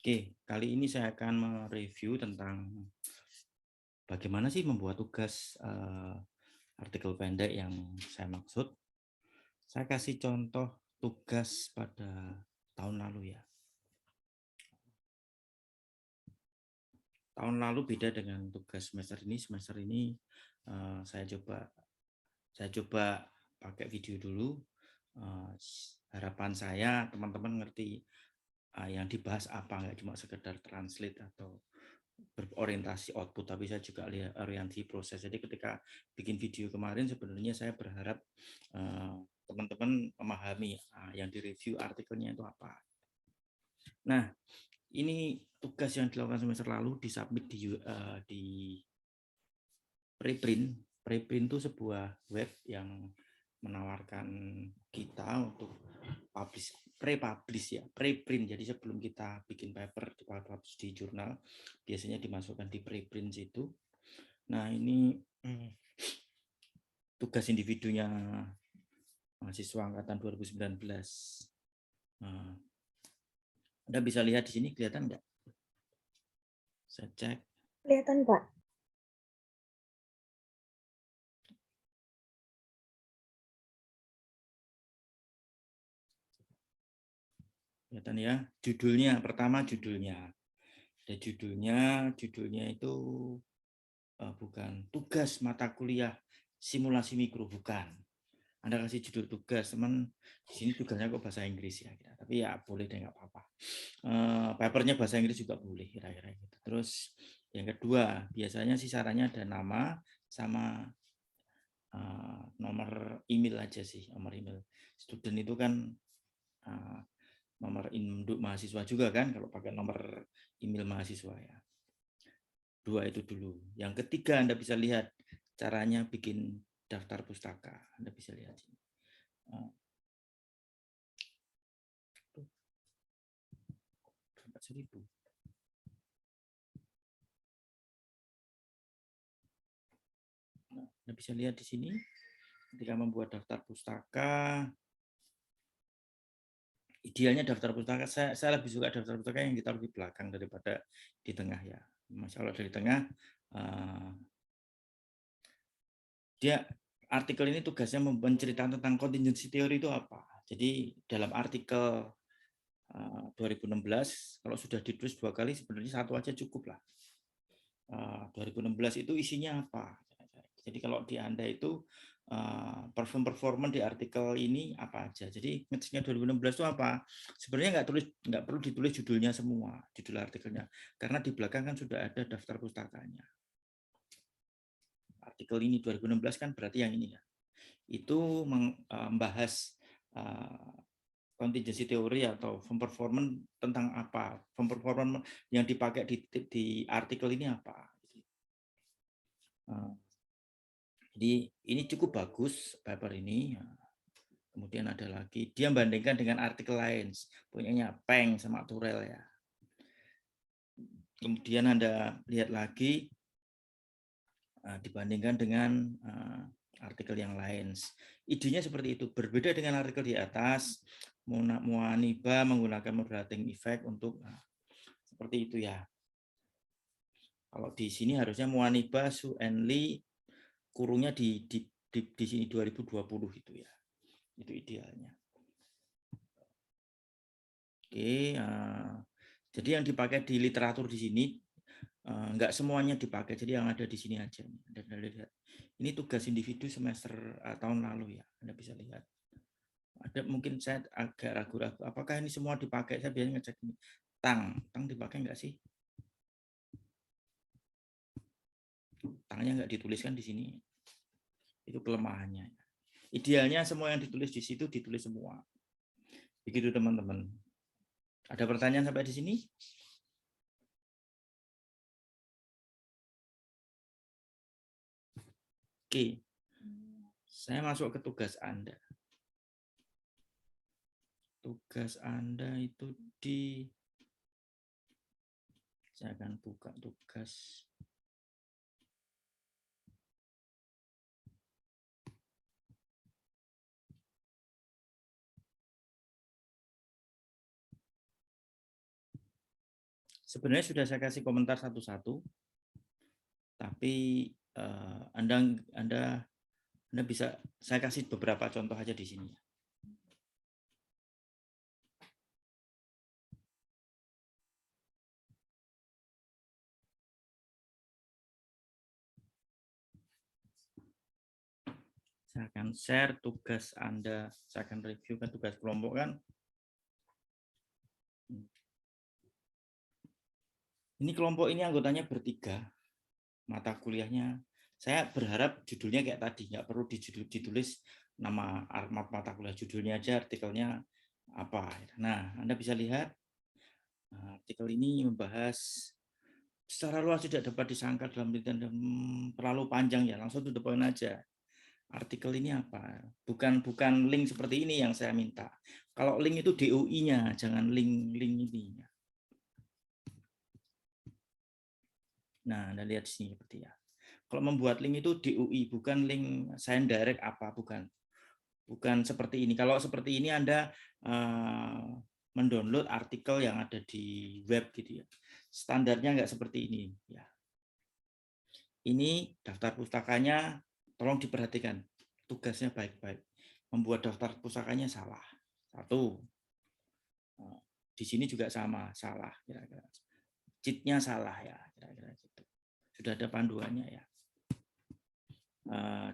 Oke, kali ini saya akan mereview tentang bagaimana sih membuat tugas artikel pendek yang saya maksud. Saya kasih contoh tugas pada tahun lalu ya. Tahun lalu beda dengan tugas semester ini. Semester ini saya coba pakai video dulu. Harapan saya teman-teman ngerti yang dibahas apa, nggak cuma sekedar translate atau berorientasi output, tapi saya juga lihat orientasi proses. Jadi ketika bikin video kemarin sebenarnya saya berharap teman-teman memahami yang direview artikelnya itu apa. Nah, ini tugas yang dilakukan semester lalu disubmit di preprint. Preprint itu sebuah web yang menawarkan kita untuk pre-publish ya, preprint. Jadi sebelum kita bikin paper publish di jurnal, biasanya dimasukkan di preprint situ. Nah, ini tugas individunya mahasiswa angkatan 2019. Anda bisa lihat di sini, kelihatan nggak? Saya cek. Kelihatan, Pak. Kelihatan ya, judulnya pertama judulnya. Dan judulnya itu bukan tugas mata kuliah simulasi mikro, bukan. Anda kasih judul tugas, teman di sini tugasnya kok bahasa Inggris ya, tapi ya boleh deh, nggak apa-apa. Papernya bahasa Inggris juga boleh kira-kira gitu. Terus yang kedua, biasanya sih sarannya ada nama sama nomor email aja sih, nomor email. Student itu kan nomor induk mahasiswa juga kan, kalau pakai nomor email mahasiswa ya. Dua itu dulu. Yang ketiga, Anda bisa lihat caranya bikin daftar pustaka. Anda bisa lihat sini. Seribu. Nah, Anda bisa lihat di sini ketika membuat daftar pustaka, idealnya daftar pustaka, saya lebih suka daftar pustaka yang ditaruh di belakang daripada di tengah ya. Mas, kalau dari tengah, dia artikel ini tugasnya menceritakan tentang contingency theory itu apa. Jadi dalam artikel 2016, kalau sudah ditulis 2 kali sebenarnya 1 aja cukup lah. 2016 itu isinya apa? Jadi kalau di Anda itu performance di artikel ini apa aja. Jadi ngetiknya 2016 itu apa? Sebenarnya nggak perlu ditulis judulnya semua, judul artikelnya, karena di belakang kan sudah ada daftar pustakanya. Artikel ini 2016 kan berarti yang ini ya. Itu membahas contingency teori atau form performance tentang apa, form performance yang dipakai di artikel ini apa. Jadi ini cukup bagus paper ini. Kemudian ada lagi, dia bandingkan dengan artikel lain, punyanya Peng sama Turel ya. Kemudian Anda lihat lagi, dibandingkan dengan artikel yang lain. Idenya seperti itu, berbeda dengan artikel di atas. Muaniba menggunakan moderating effect untuk seperti itu ya. Kalau di sini harusnya Muaniba, Su Enli, kurungnya di sini 2020 itu ya. Itu idealnya. Oke, jadi yang dipakai di literatur di sini nggak semuanya dipakai, jadi yang ada di sini aja. Ini tugas individu semester tahun lalu ya, Anda bisa lihat. Ada mungkin saya agak ragu-ragu, apakah ini semua dipakai? Saya biasanya ngecek ini. Tang dipakai nggak sih? Tangnya nggak dituliskan di sini. Itu kelemahannya. Idealnya semua yang ditulis di situ ditulis semua. Begitu teman-teman. Ada pertanyaan sampai di sini? Oke. Saya masuk ke tugas Anda. Tugas Anda itu saya akan buka tugas. Sebenarnya sudah saya kasih komentar satu-satu, tapi Anda bisa, saya kasih beberapa contoh aja di sini. Saya akan share tugas Anda, saya akan review kan tugas kelompok kan. Ini kelompok ini anggotanya bertiga, mata kuliahnya. Saya berharap judulnya kayak tadi, nggak perlu ditulis nama mata kuliah, judulnya aja, artikelnya apa. Nah, Anda bisa lihat artikel ini membahas secara luas tidak dapat disangka dalam penelitian terlalu panjang ya, langsung to the point aja. Artikel ini apa? Bukan link seperti ini yang saya minta. Kalau link itu DOI-nya, jangan link ini. Nah, Anda lihat di sini seperti ya. Kalau membuat link itu DOI, bukan link sign direct apa, bukan. Bukan seperti ini. Kalau seperti ini Anda mendownload artikel yang ada di web gitu ya. Standarnya nggak seperti ini ya. Ini daftar pustakanya, tolong diperhatikan. Tugasnya baik-baik. Membuat daftar pustakanya salah. Satu. Di sini juga sama, salah kira-kira. Cheat-nya salah ya, kira-kira gitu. Sudah ada panduannya ya.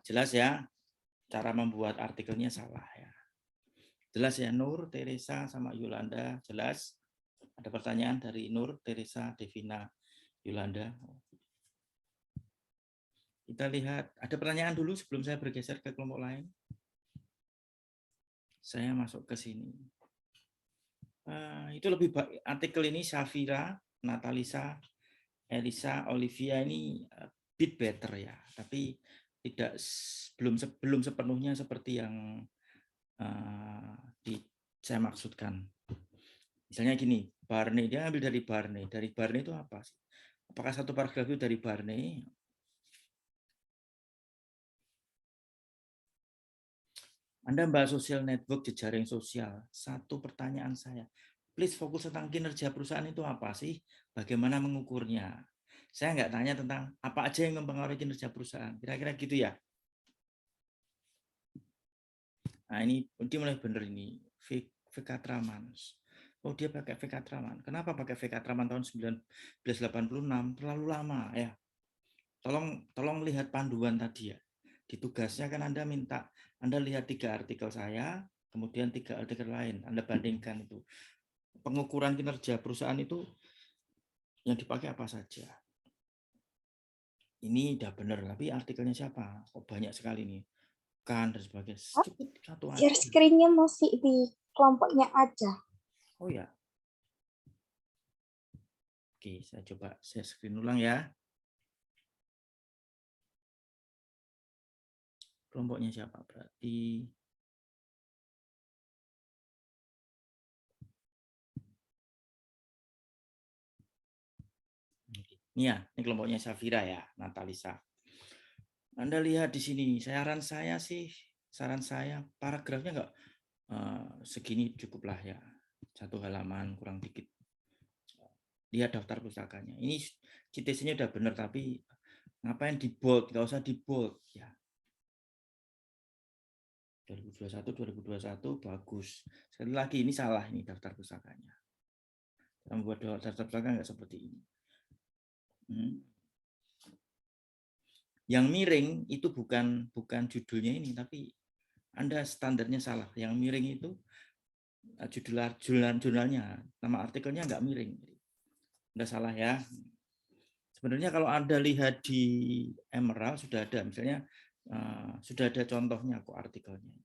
Jelas ya, cara membuat artikelnya salah ya. Jelas ya, Nur, Teresa, sama Yolanda, jelas. Ada pertanyaan dari Nur, Teresa, Devina, Yolanda. Kita lihat, ada pertanyaan dulu sebelum saya bergeser ke kelompok lain. Saya masuk ke sini. Itu lebih baik. Artikel ini Safira, Natalisa, Elisa, Olivia ini bit better ya, tapi tidak belum sepenuhnya seperti yang saya maksudkan. Misalnya gini, Barney, dia ambil dari Barney. Dari Barney itu apa sih? Apakah satu paragraf itu dari Barney? Anda bahas social network, jejaring sosial. Satu pertanyaan saya, please fokus tentang kinerja perusahaan itu apa sih? Bagaimana mengukurnya? Saya nggak tanya tentang apa aja yang mempengaruhi kinerja perusahaan. Kira-kira gitu ya. Nah ini mulai benar ini. Vekatraman. Oh dia pakai Vekatraman. Kenapa pakai Vekatraman tahun 1986? Terlalu lama ya. Tolong lihat panduan tadi ya. Di tugasnya kan Anda minta, Anda lihat 3 artikel saya, kemudian 3 artikel lain. Anda bandingkan itu. Pengukuran kinerja perusahaan itu yang dipakai apa saja. Ini udah benar, tapi artikelnya siapa? Kok banyak sekali nih. Kan dan sebagainya. Cukup satu aja. Share screen-nya masih di kelompoknya aja. Oh ya. Oke, saya coba share screen ulang ya. Kelompoknya siapa? Berarti ini ya, ini kelompoknya Safira ya, Natalisa. Anda lihat di sini, saran saya paragrafnya enggak segini cukuplah ya. 1 halaman kurang dikit. Lihat daftar pustakanya. Ini citasenya udah benar tapi ngapain di bold? Enggak usah di bold ya. 2021 bagus. Sekali lagi ini salah ini daftar pustakanya. Membuat daftar pustaka enggak seperti ini. Yang miring itu bukan judulnya ini, tapi Anda standarnya salah. Yang miring itu jurnalnya, nama artikelnya nggak miring. Anda salah ya. Sebenarnya kalau Anda lihat di Emerald sudah ada, misalnya sudah ada contohnya kok artikelnya.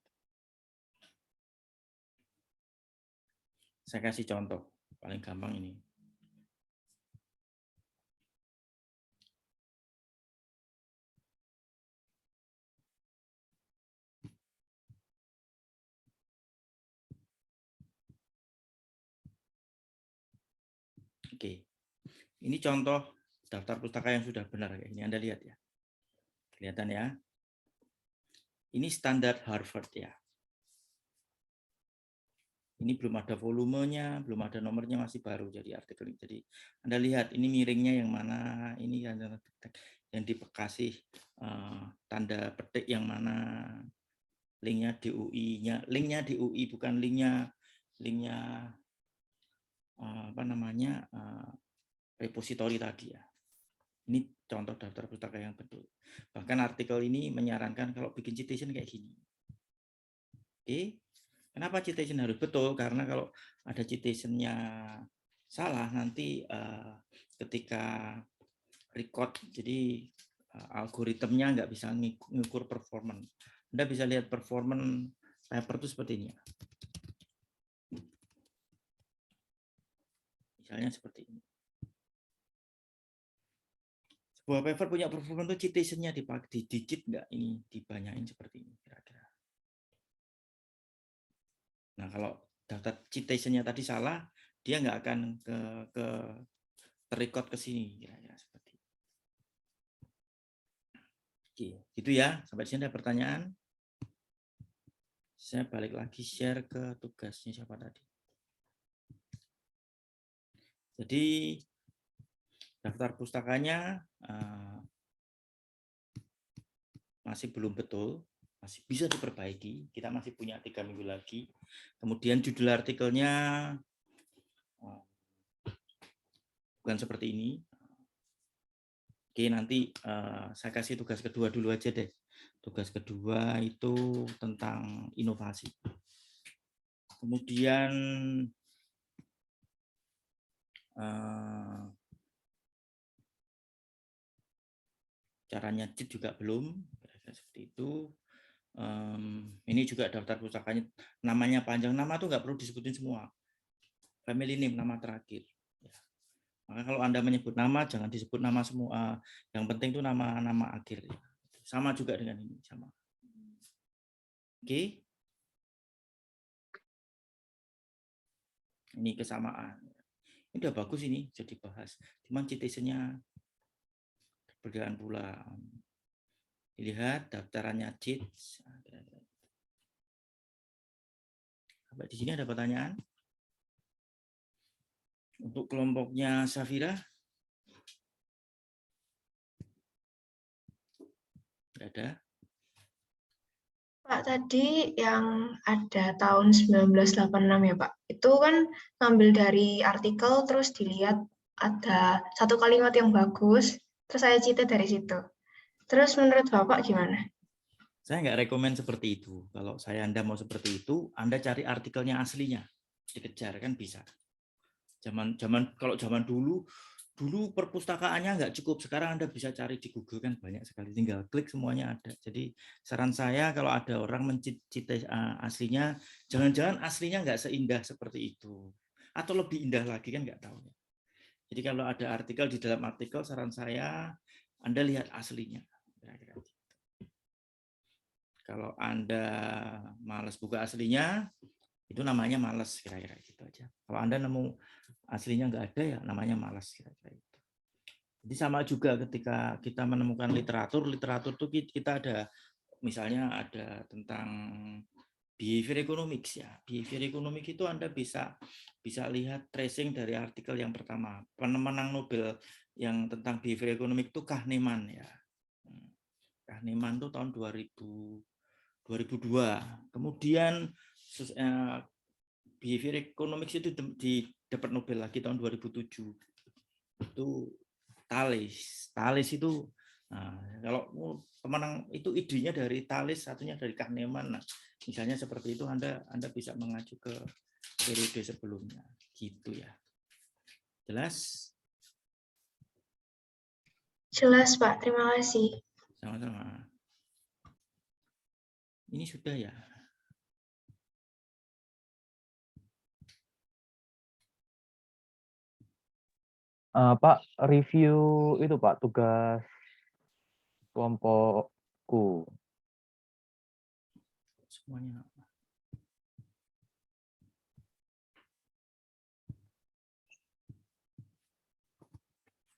Saya kasih contoh, paling gampang ini. Oke, ini contoh daftar pustaka yang sudah benar. Ini Anda lihat ya. Kelihatan ya. Ini standar Harvard ya. Ini belum ada volumenya, belum ada nomornya, masih baru jadi artikel. Jadi Anda lihat ini miringnya yang mana, ini yang dikasih tanda petik yang mana, linknya di UI-nya, linknya di UI bukan linknya apa namanya repositori tadi ya. Ini contoh daftar pustaka yang betul. Bahkan artikel ini menyarankan kalau bikin citation kayak gini. Oke. Kenapa citation harus betul? Karena kalau ada citation-nya salah nanti ketika record, jadi algoritmnya nggak bisa ngukur performance. Anda bisa lihat performance paper itu seperti ini. Misalnya seperti ini. Sebuah paper punya performance itu citation-nya di digit nggak, ini dibanyain seperti ini kira-kira. Nah, kalau daftar citation-nya tadi salah, dia nggak akan ke terrecord ke sini kira-kira seperti itu. Oke, gitu ya. Sampai sini ada pertanyaan. Saya balik lagi share ke tugasnya siapa tadi. Jadi daftar pustakanya masih belum betul, masih bisa diperbaiki. Kita masih punya 3 minggu lagi. Kemudian judul artikelnya bukan seperti ini. Oke, nanti saya kasih tugas kedua dulu aja deh. Tugas kedua itu tentang inovasi. Kemudian caranya cheat juga belum, seperti itu. Ini juga daftar pustakanya, namanya panjang, nama tuh nggak perlu disebutin semua. Family name, nama terakhir. Maka kalau Anda menyebut nama, jangan disebut nama semua. Yang penting itu nama akhir. Sama juga dengan ini, sama. Oke. Ini kesamaan. Ini udah bagus ini, jadi bahas. Cuman citation-nya perbedaan pula. Lihat daftarannya cheat. Sampai di sini ada pertanyaan? Untuk kelompoknya Safira? Tidak ada. Pak, tadi yang ada tahun 1986 ya Pak, itu kan ngambil dari artikel terus dilihat ada satu kalimat yang bagus, terus saya cita dari situ. Terus menurut Bapak gimana? Saya nggak rekomen seperti itu. Kalau Anda mau seperti itu, Anda cari artikelnya aslinya. Dikejar kan bisa. Kalau zaman dulu perpustakaannya nggak cukup. Sekarang Anda bisa cari di Google kan banyak sekali. Tinggal klik semuanya ada. Jadi saran saya kalau ada orang mencita aslinya, jangan-jangan aslinya nggak seindah seperti itu. Atau lebih indah lagi kan nggak tahu. Jadi kalau ada artikel, di dalam artikel saran saya Anda lihat aslinya. Kira-kira gitu. Kalau Anda malas buka aslinya, itu namanya malas, kira-kira gitu aja. Kalau Anda nemu aslinya nggak ada, ya namanya malas, kira-kira itu. Jadi sama juga ketika kita menemukan literatur tuh kita ada, misalnya ada tentang behavior economics ya. Behavior economics itu Anda bisa lihat tracing dari artikel yang pertama. Pemenang Nobel yang tentang behavior economics itu Kahneman ya. Kahneman itu tahun 2002. Kemudian behavior economics itu dapat Nobel lagi tahun 2007. Itu Thales itu, kalau pemenang itu idenya dari Thales, satunya dari Kahneman. Nah, misalnya seperti itu Anda bisa mengacu ke periode sebelumnya, gitu ya. Jelas? Jelas Pak, terima kasih. Sama-sama. Ini sudah ya. Pak, review itu Pak, tugas kelompokku. Semuanya.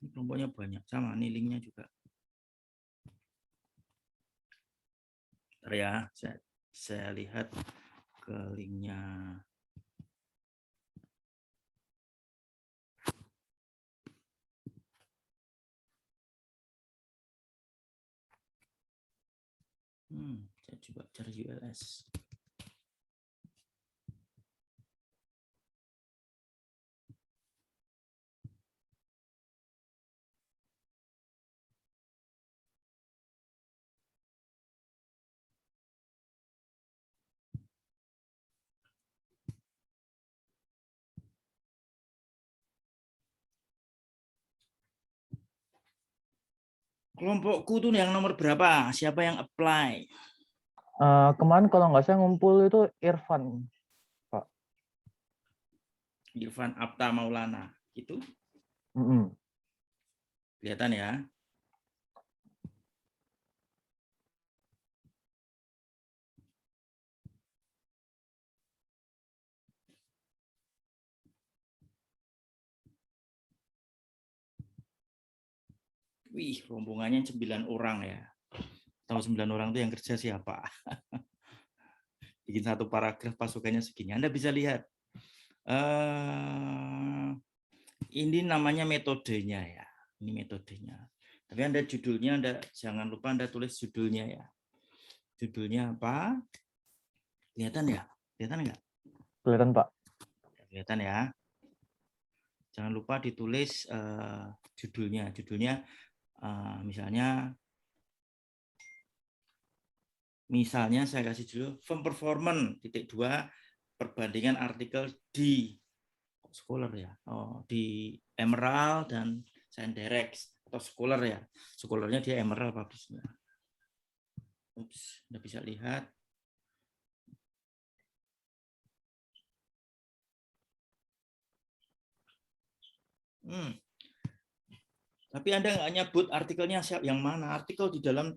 Ini kelompoknya banyak, sama nih linknya juga. Bentar ya, saya lihat ke linknya. Saya coba cari ULS. Kelompokku tuh yang nomor berapa? Siapa yang apply? Kemarin kalau nggak saya ngumpul itu Irfan, Pak. Irfan Apta Maulana. Itu Mm-mm. kelihatan ya. Wih, rombongannya 9 orang ya. Tahu 9 orang itu yang kerja siapa? Bikin satu paragraf pasukannya segini. Anda bisa lihat. Ini namanya metodenya ya. Ini metodenya. Tapi Anda judulnya, Anda jangan lupa Anda tulis judulnya ya. Judulnya apa? Kelihatan ya? Kelihatan nggak? Kelihatan, Pak. Kelihatan ya. Jangan lupa ditulis judulnya. Judulnya misalnya saya kasih judul firm performance .2 perbandingan artikel di Scholar ya. Di Emerald dan Sanderex atau Scholar ya. Scholarnya dia Emerald publishnya. Anda bisa lihat. Tapi Anda nggak nyebut artikelnya yang mana. Artikel di dalam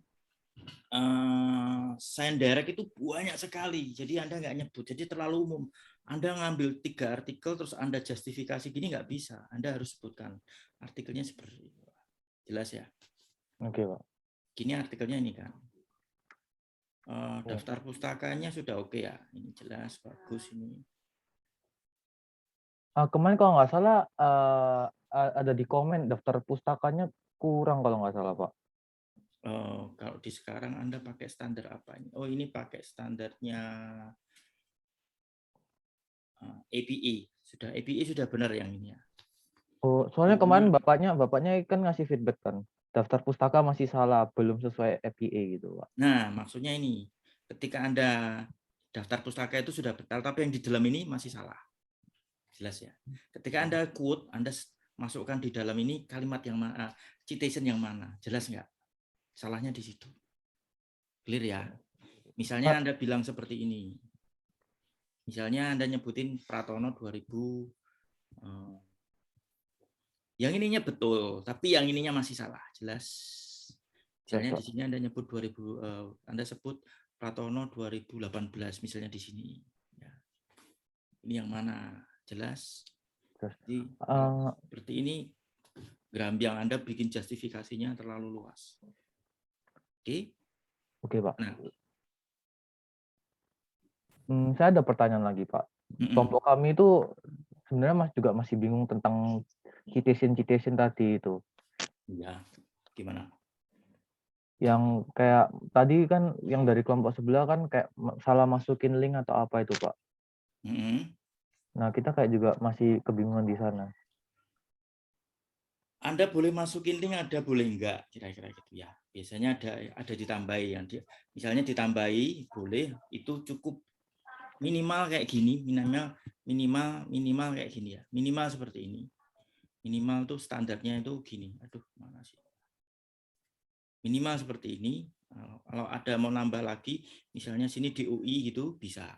Sanderek itu banyak sekali. Jadi Anda nggak nyebut. Jadi terlalu umum. Anda ngambil 3 artikel terus Anda justifikasi gini nggak bisa. Anda harus sebutkan artikelnya seperti itu. Jelas ya? Oke, Pak. Gini artikelnya ini kan. Daftar pustakanya sudah oke ya. Ini jelas, bagus ini. Kemarin kalau nggak salah ada di komen daftar pustakanya kurang kalau nggak salah, Pak. Kalau di sekarang Anda pakai standar apa ini? Oh, ini pakai standarnya APA. Sudah APA sudah benar yang ini ya. Oh, soalnya kemarin bapaknya kan ngasih feedback kan. Daftar pustaka masih salah, belum sesuai EPA gitu, Pak. Nah, maksudnya ini, ketika Anda daftar pustaka itu sudah betul, tapi yang di dalam ini masih salah. Jelas ya. Ketika Anda quote, Anda masukkan di dalam ini kalimat yang mana, citation yang mana, jelas nggak? Salahnya di situ. Clear ya? Misalnya Anda bilang seperti ini. Misalnya Anda nyebutin Pratono 2000, yang ininya betul, tapi yang ininya masih salah, jelas. Misalnya di sini Anda nyebut 2000, Anda sebut Pratono 2018, misalnya di sini. Ya. Ini yang mana? Jelas. Jadi seperti ini, Grambiang Anda bikin justifikasinya terlalu luas. Oke? Oke, Pak. Nah. Saya ada pertanyaan lagi, Pak. Kelompok kami itu sebenarnya juga masih bingung tentang citation tadi itu. Iya. Gimana? Yang kayak tadi kan yang dari kelompok sebelah kan kayak salah masukin link atau apa itu, Pak. Nah, kita kayak juga masih kebingungan di sana. Anda boleh masukin link, ada boleh enggak, kira-kira gitu ya. Biasanya ada ditambahi yang misalnya ditambahi boleh, itu cukup minimal kayak gini, minimal kayak gini ya. Minimal seperti ini. Minimal tuh standarnya itu gini. Aduh, mana sih? Minimal seperti ini. Kalau ada mau nambah lagi, misalnya sini di UI gitu bisa.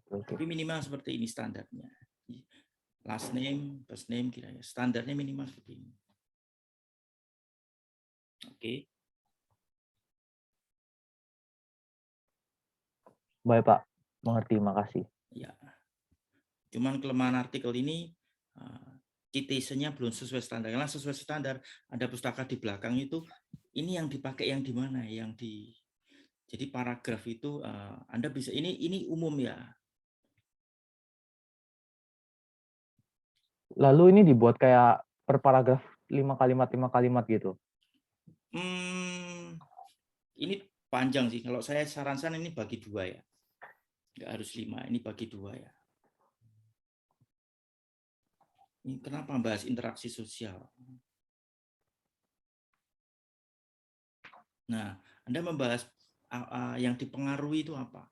Tapi minimal seperti ini standarnya. Last name, first name, kira-kira standarnya minimal seperti ini. Oke. Baik, Pak. Mengerti, makasih. Ya. Cuman kelemahan artikel ini citation-nya belum sesuai standar. Karena sesuai standar ada pustaka di belakang itu, ini yang dipakai yang di mana? Jadi paragraf itu Anda bisa ini umum ya. Lalu ini dibuat kayak per paragraf 5 kalimat gitu. ini panjang sih. Kalau saya sarankan ini bagi 2 ya. Nggak harus 5, ini bagi 2 ya. Ini kenapa bahas interaksi sosial? Nah, Anda membahas yang dipengaruhi itu apa?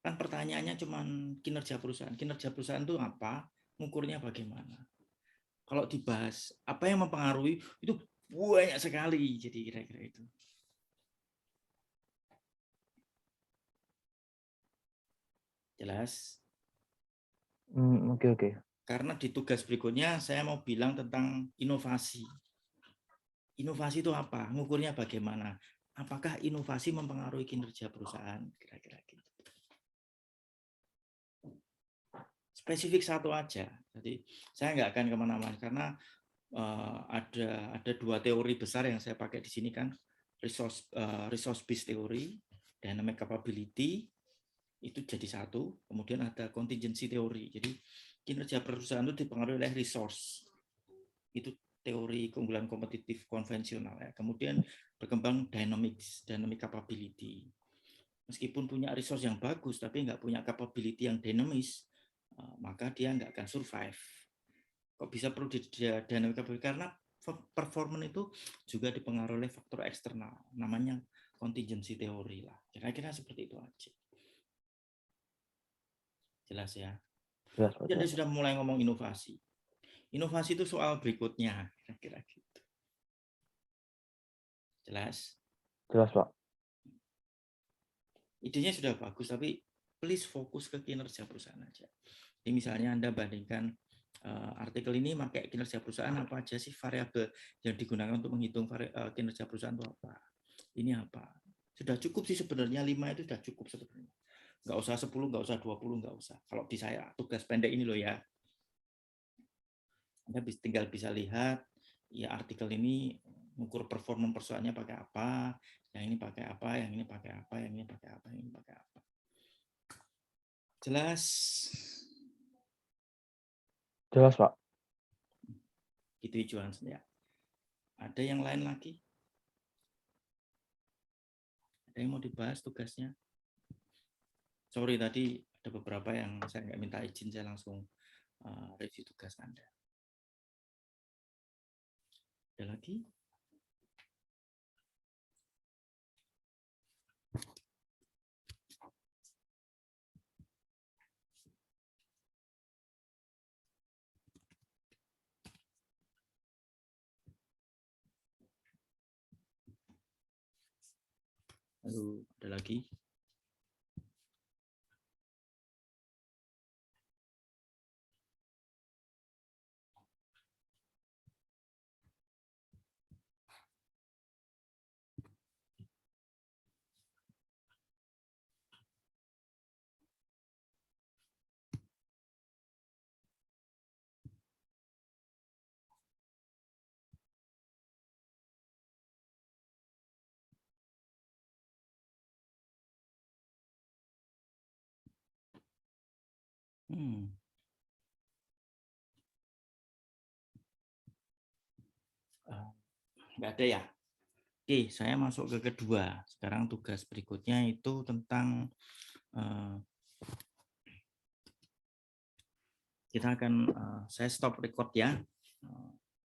Kan pertanyaannya cuma kinerja perusahaan. Kinerja perusahaan itu apa? Ngukurnya bagaimana? Kalau dibahas apa yang mempengaruhi itu banyak sekali. Jadi kira-kira itu. Jelas? Oke. Karena di tugas berikutnya saya mau bilang tentang inovasi. Inovasi itu apa? Ngukurnya bagaimana? Apakah inovasi mempengaruhi kinerja perusahaan? Kira-kira gitu. Spesifik satu aja. Jadi saya nggak akan kemana-mana karena ada 2 teori besar yang saya pakai di sini kan, resource based theory, dynamic capability itu jadi satu, kemudian ada contingency theory. Jadi kinerja perusahaan itu dipengaruhi oleh resource. Itu teori keunggulan kompetitif konvensional ya. Kemudian berkembang dynamic capability. Meskipun punya resource yang bagus tapi nggak punya capability yang dinamis, maka dia nggak akan survive. Kok bisa perlu dynamic capability? Karena performance itu juga dipengaruhi oleh faktor eksternal, namanya contingency theory lah. Kira-kira seperti itu aja. Jelas ya? Jelas, Pak. Anda sudah mulai ngomong inovasi. Inovasi itu soal berikutnya, kira-kira gitu. Jelas? Jelas, Pak. Idenya sudah bagus, tapi please fokus ke kinerja perusahaan aja. Jadi misalnya Anda bandingkan artikel ini pakai kinerja perusahaan apa aja sih variabel yang digunakan untuk menghitung kinerja perusahaan itu apa? Ini apa? Sudah cukup sih sebenarnya 5 itu sudah cukup sebenarnya. Nggak usah 10, nggak usah 20, nggak usah. Kalau di saya tugas pendek ini loh ya. Anda tinggal bisa lihat ya artikel ini mengukur performa perusahaannya pakai apa, yang ini pakai apa, yang ini pakai apa, yang ini pakai apa, yang ini pakai apa. Jelas? Jelas, Pak. Gitu Johansen ya. Ada yang lain lagi? Ada yang mau dibahas tugasnya? Sorry tadi ada beberapa yang saya nggak minta izin, saya langsung review tugas Anda. Ada lagi? Lalu ada lagi? Nggak ada ya? Oke, saya masuk ke kedua. Sekarang tugas berikutnya itu tentang kita akan saya stop record ya.